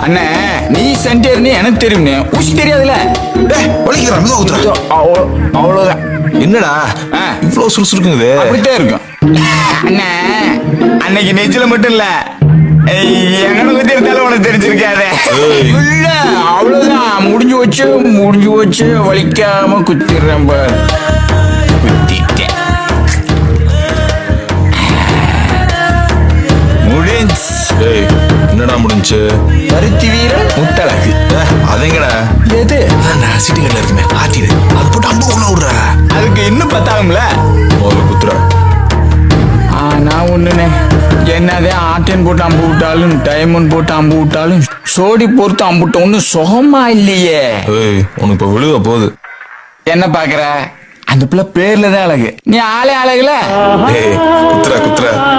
அண்ணே நீ சென்டர்னு எனக்கு தெரியும்னே ஊசி தெரியாதுல. அவ்வளவுதான். என்னடா இவ்வளவு சுறுசுறுக்குங்குது? அப்படித்தான் இருக்கும் அண்ணே. அன்னைக்கு நெஞ்சில மட்டும் இல்ல எங்கன பத்தி இருந்தாலும் உனக்கு தெரிஞ்சிருக்காரு. இல்ல அவ்வளவுதான், முடிஞ்சு வச்சு வலிக்காம குத்திடுறேன் பாரு. குத்திட்டேன். என்னடா முடிஞ்சு? பருத்தி வீரன் முத்தழகு. அதேங்கடா எது சிட்டிகள்ல இருக்குமே ஆட்டிடு, அது போட்டு அம்பு உள்ள விடுற. அதுக்கு இன்னும் பத்தாகும்ல. ஒரு குத்துற. நான் ஒண்ணுனே என்னதே ஆட்டியன் போட்டு அம்பு விட்டாலும் டைமண்ட் போட்டு அம்பு விட்டாலும் சோடி பொறுத்து அம்புட்ட ஒன்னும் சுகமா இல்லையே. உனக்கு இப்ப விழுவ போகுது. என்ன பாக்குற? அந்த பிள்ளை பேர்லதான் அழகு, நீ ஆளே அழகுல. குத்துற